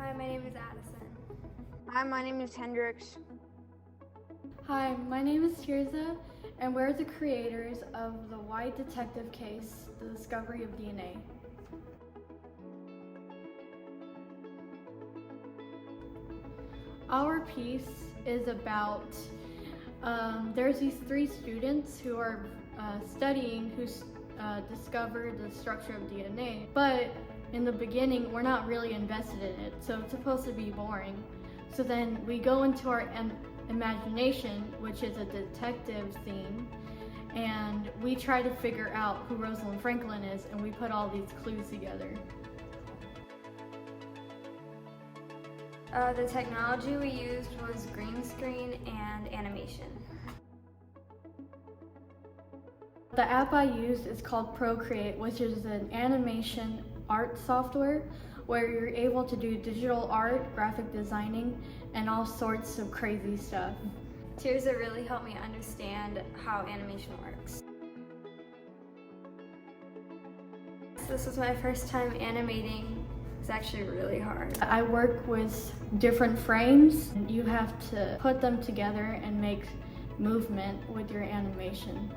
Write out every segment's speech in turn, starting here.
Hi, my name is Addison. Hi, my name is Hendrix. Hi, my name is Tirza, and we're the creators of the White Detective case, The Discovery of DNA. Our piece is about, there's these 3 students who are studying who discovered the structure of DNA, but in the beginning we're not really invested in it, so it's supposed to be boring. So then we go into our imagination, which is a detective theme, and we try to figure out who Rosalind Franklin is, and we put all these clues together. The technology we used was green screen and animation. The app I used is called Procreate, which is an animation art software where you're able to do digital art, graphic designing, and all sorts of crazy stuff. Tirza really helped me understand how animation works. This was my first time animating. It's actually really hard. I work with different frames. You have to put them together and make movement with your animation.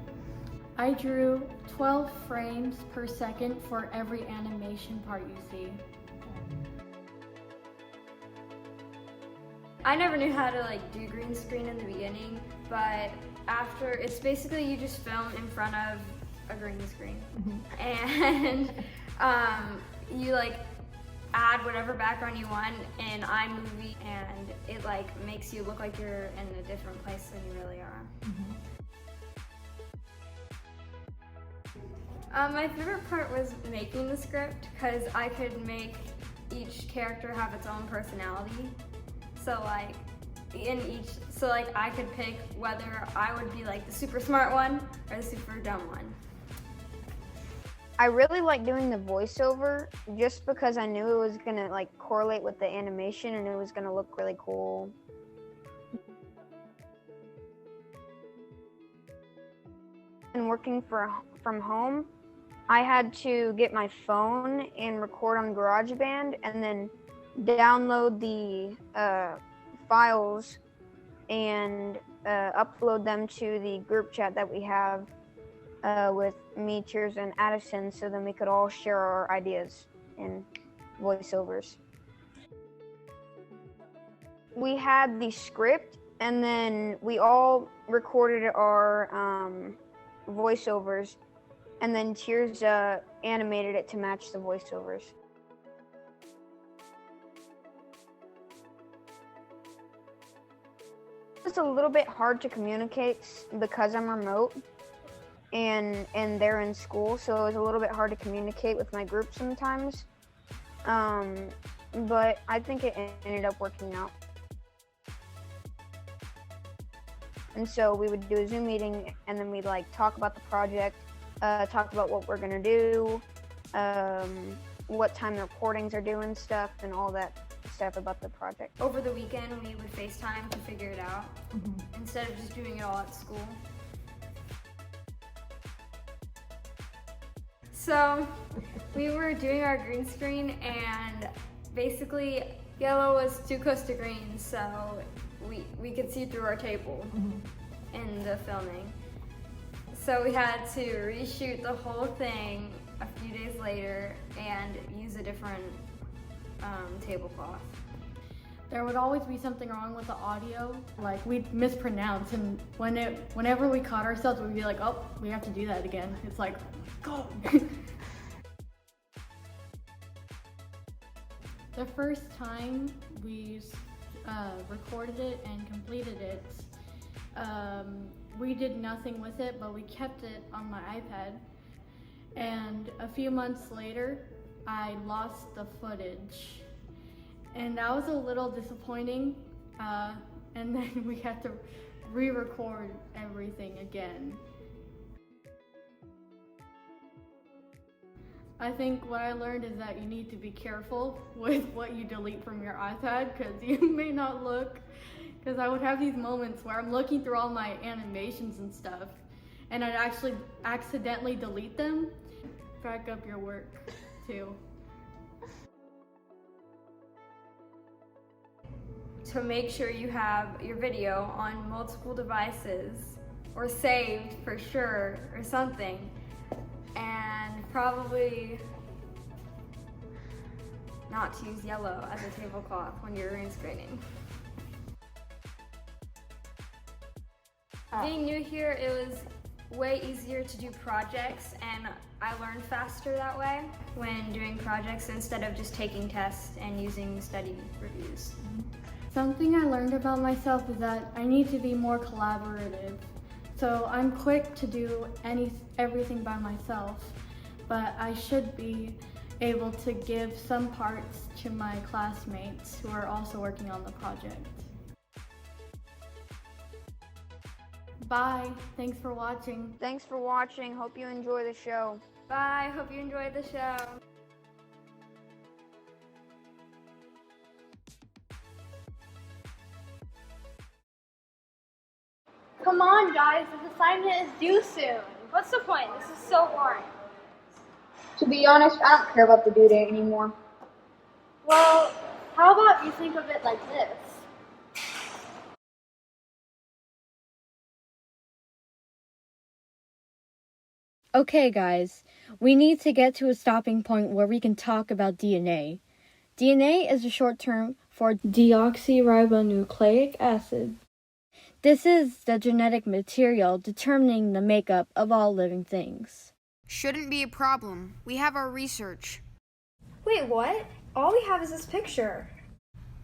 I drew 12 frames per second for every animation part you see. I never knew how to do green screen in the beginning, but after, it's basically you just film in front of a green screen. And you add whatever background you want in iMovie, and it makes you look like you're in a different place than you really are. My favorite part was making the script, because I could make each character have its own personality. So I could pick whether I would be the super smart one or the super dumb one. I really like doing the voiceover just because I knew it was gonna correlate with the animation and it was gonna look really cool. And working from home, I had to get my phone and record on GarageBand and then download the files and upload them to the group chat that we have with me, Tirza, and Addison, so then we could all share our ideas and voiceovers. We had the script, and then we all recorded our voiceovers, and then Tirza animated it to match the voiceovers. It's a little bit hard to communicate because I'm remote and they're in school, so it was a little bit hard to communicate with my group sometimes. But I think it ended up working out. And so we would do a Zoom meeting, and then we'd talk about the project, talk about what we're gonna do, what time the recordings are due and stuff, and all that stuff about the project. Over the weekend, we would FaceTime to figure it out, instead of just doing it all at school. So we were doing our green screen, and basically yellow was too close to green, so we could see through our table in the filming. So we had to reshoot the whole thing a few days later and use a different tablecloth. There would always be something wrong with the audio, we'd mispronounce, and whenever we caught ourselves, we'd be like, oh, we have to do that again. It's like, go! The first time we recorded it and completed it, we did nothing with it, but we kept it on my iPad. And a few months later, I lost the footage. And that was a little disappointing. And then we had to re-record everything again. I think what I learned is that you need to be careful with what you delete from your iPad, because you may not look, because I would have these moments where I'm looking through all my animations and stuff, and I'd actually accidentally delete them. Back up your work too. to make sure you have your video on multiple devices or saved for sure or something, and probably not to use yellow as a tablecloth when you're green screening. Being new here, it was way easier to do projects, and I learned faster that way when doing projects instead of just taking tests and using study reviews. Something I learned about myself is that I need to be more collaborative. So I'm quick to do everything by myself, but I should be able to give some parts to my classmates who are also working on the project. Bye. Thanks for watching. Thanks for watching. Hope you enjoy the show. Bye, hope you enjoyed the show. Come on, guys, this assignment is due soon. What's the point? This is so boring. To be honest, I don't care about the due date anymore. Well, how about you think of it like this? Okay, guys, we need to get to a stopping point where we can talk about DNA. DNA is a short term for deoxyribonucleic acid. This is the genetic material determining the makeup of all living things. Shouldn't be a problem. We have our research. Wait, what? All we have is this picture.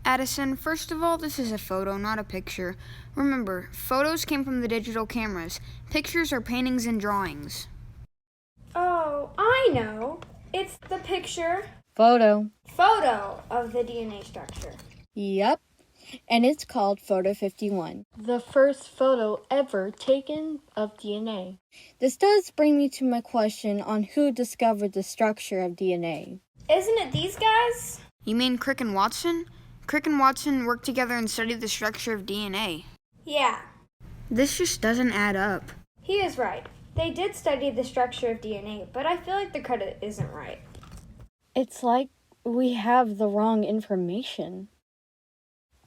Addison, first of all, this is a photo, not a picture. Remember, photos came from the digital cameras. Pictures are paintings and drawings. Oh, I know. It's the Photo. of the DNA structure. Yep. And it's called Photo 51. The first photo ever taken of DNA. This does bring me to my question on who discovered the structure of DNA. Isn't it these guys? You mean Crick and Watson? Crick and Watson worked together and studied the structure of DNA. Yeah, This just doesn't add up. he is right. They did study the structure of DNA, but I feel like the credit isn't right. It's like we have the wrong information.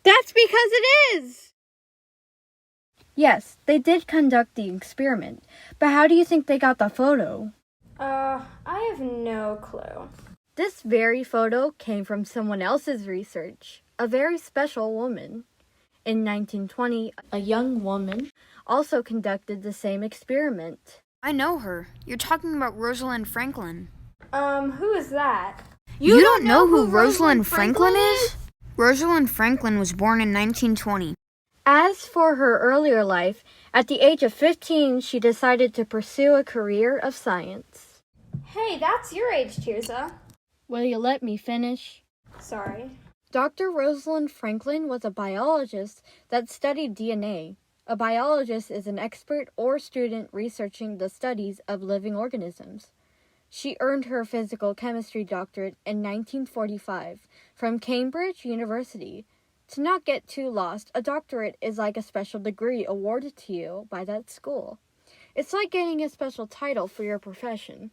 That's because it is! Yes, they did conduct the experiment, but how do you think they got the photo? I have no clue. This very photo came from someone else's research, a very special woman. In 1920, a young woman also conducted the same experiment. I know her. You're talking about Rosalind Franklin. Who is that? You don't know who Rosalind Franklin is? Rosalind Franklin was born in 1920. As for her earlier life, at the age of 15, she decided to pursue a career of science. Hey, that's your age, Tirza. Will you let me finish? Sorry. Dr. Rosalind Franklin was a biologist that studied DNA. A biologist is an expert or student researching the studies of living organisms. She earned her physical chemistry doctorate in 1945 from Cambridge University. To not get too lost, a doctorate is like a special degree awarded to you by that school. It's like getting a special title for your profession.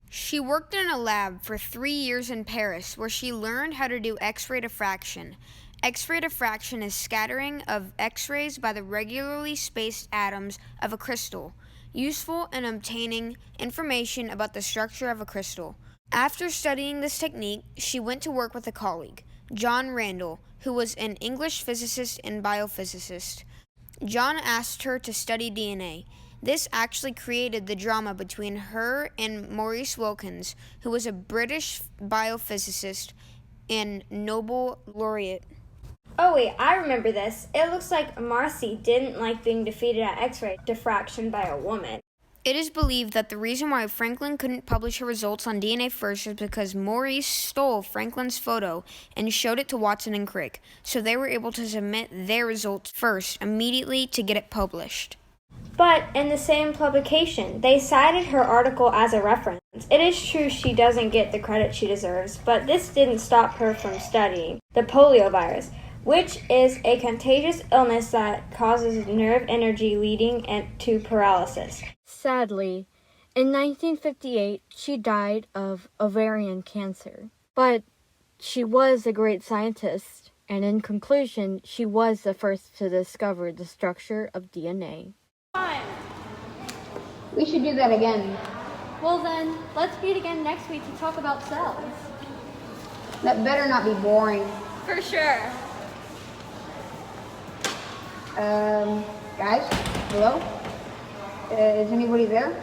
She worked in a lab for 3 years in Paris where she learned how to do X-ray diffraction. X-ray diffraction is scattering of X-rays by the regularly spaced atoms of a crystal, useful in obtaining information about the structure of a crystal. After studying this technique, she went to work with a colleague, John Randall, who was an English physicist and biophysicist. John asked her to study DNA. This actually created the drama between her and Maurice Wilkins, who was a British biophysicist and Nobel laureate. Oh wait, I remember this. It looks like Marcy didn't like being defeated at X-ray diffraction by a woman. It is believed that the reason why Franklin couldn't publish her results on DNA first is because Maurice stole Franklin's photo and showed it to Watson and Crick, so they were able to submit their results first immediately to get it published. But in the same publication, they cited her article as a reference. It is true she doesn't get the credit she deserves, but this didn't stop her from studying the polio virus, which is a contagious illness that causes nerve energy leading to paralysis. Sadly, in 1958, she died of ovarian cancer. But she was a great scientist And in conclusion, she was the first to discover the structure of DNA. Fine. We should do that again. Well then, let's meet again next week to talk about cells. That better not be boring. For sure. Guys, hello? Is anybody there?